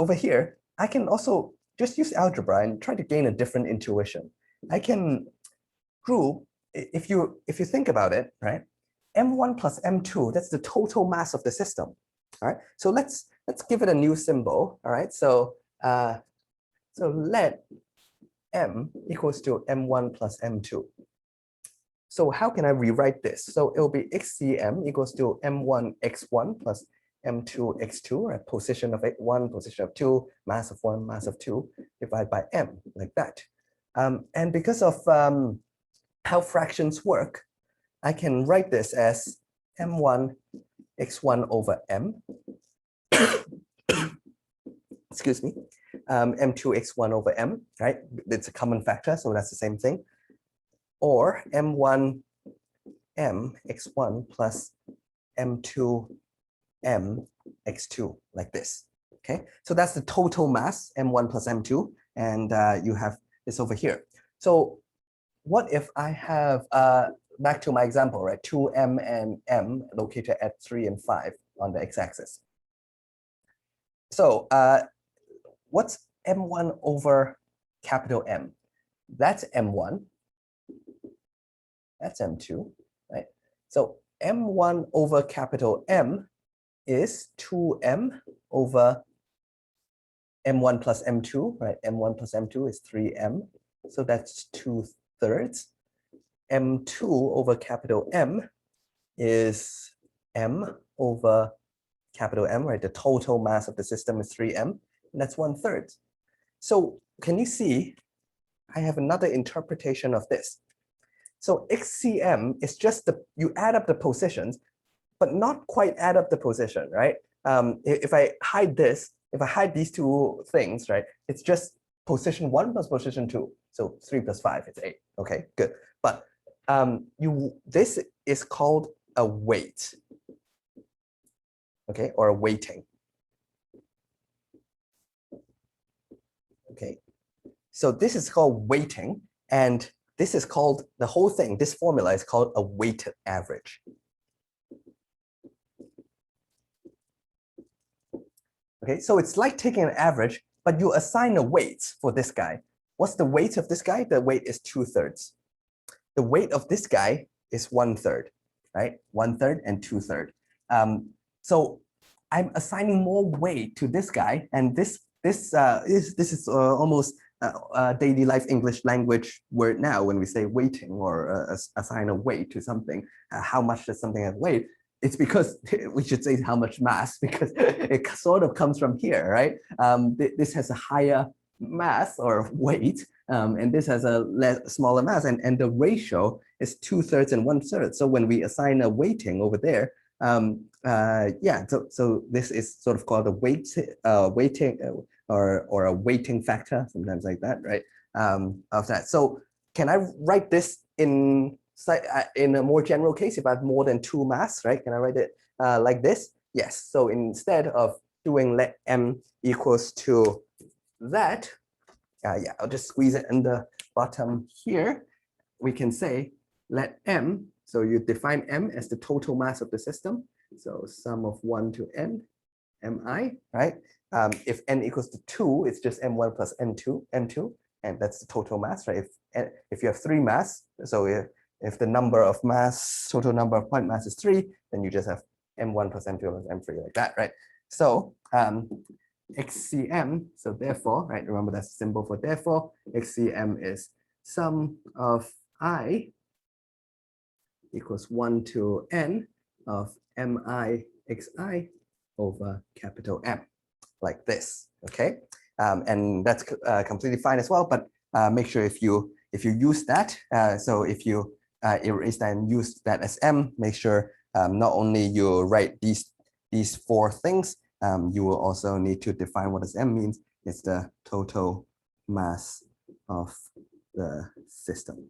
over here, I can also just use algebra and try to gain a different intuition. I can group, if you think about it, right? M1 plus M2, that's the total mass of the system. All right. So let's give it a new symbol. All right. So let M equals to M1 plus M2. So how can I rewrite this? So it'll be XCM equals to M1 X1 plus M2 X2, right? Position of one, position of two, mass of one, mass of two, divided by M, like that. And because of how fractions work, I can write this as M1 X1 over M. Excuse me. M2 X1 over M, right? It's a common factor, so that's the same thing. Or M1 M X1 plus M2 M X2, like this. Okay, so that's the total mass, M1 plus M2, and you have this over here. So what if I have, back to my example, right? 2M and M located at 3 and 5 on the x-axis. So what's M1 over capital M? That's M1. That's M2, right? So M1 over capital M is 2M over M1 plus M2, right? M1 plus M2 is 3M. So that's 2/3. M2 over capital M is M over capital M, right? The total mass of the system is 3M, and that's 1/3. So can you see, I have another interpretation of this. So XCM is just you add up the positions, but not quite add up the position, right? If I hide this, if I hide these two things, right, it's just position 1 plus position 2. So 3 plus 5 is 8. Okay, good. But this is called a weight, okay, or a weighting. Okay, so this is called weighting, and this is called, the whole thing, this formula is called a weighted average. Okay, so it's like taking an average, but you assign a weight for this guy. What's the weight of this guy? The weight is 2/3. The weight of this guy is 1/3, right? 1/3 and 2/3. So I'm assigning more weight to this guy, and this is almost a daily life English language word now when we say weighting or assign a weight to something. How much does something have weight? It's because we should say how much mass, because it sort of comes from here, right? This has a higher mass or weight, and this has a smaller mass, and the ratio is 2/3 and 1/3. So when we assign a weighting over there, yeah, so this is sort of called a weighting or a weighting factor, sometimes like that, right? Of that. So can I write this in a more general case? If I have more than 2 mass, right? Can I write it like this? Yes. So instead of doing let M equals to that, yeah, I'll just squeeze it in the bottom here. We can say let M, so you define M as the total mass of the system. So sum of 1 to n, mi, right? If n equals to 2, it's just m1 plus m2, and that's the total mass, right? If you have 3 mass, so if the number of mass, total number of point mass is 3, then you just have m1 plus m2 plus m3, like that, right? So XCM, so therefore, right, remember that's the symbol for therefore, XCM is sum of I equals 1 to n of mi xi over capital M, like this, okay? And that's completely fine as well, but make sure if you use that, so if you erase that and use that as M, make sure not only you write these 4 things, you will also need to define what does M means. It's the total mass of the system.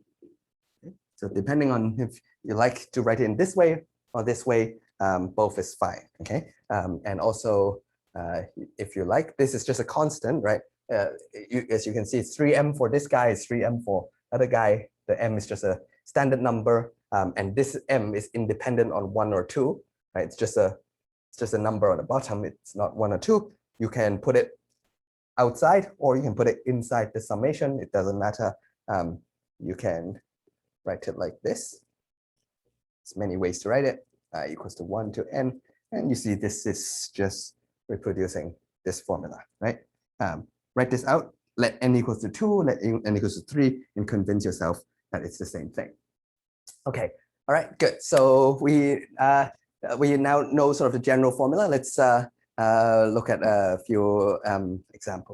Okay? So depending on if you like to write it in this way or this way, both is fine, okay? And also, if you like, this is just a constant, right? As you can see, it's 3M for this guy, it's 3M for other guy. The M is just a standard number, and this M is independent on 1 or 2, right? It's just a number on the bottom. It's not 1 or 2. You can put it outside, or you can put it inside the summation. It doesn't matter. You can write it like this. There's many ways to write it. Equals to 1 to n. And you see this is just reproducing this formula, right? Write this out. Let n equals to 2, let n equals to 3, and convince yourself that it's the same thing. Okay, all right, good. So we now know sort of the general formula. Let's look at a few examples.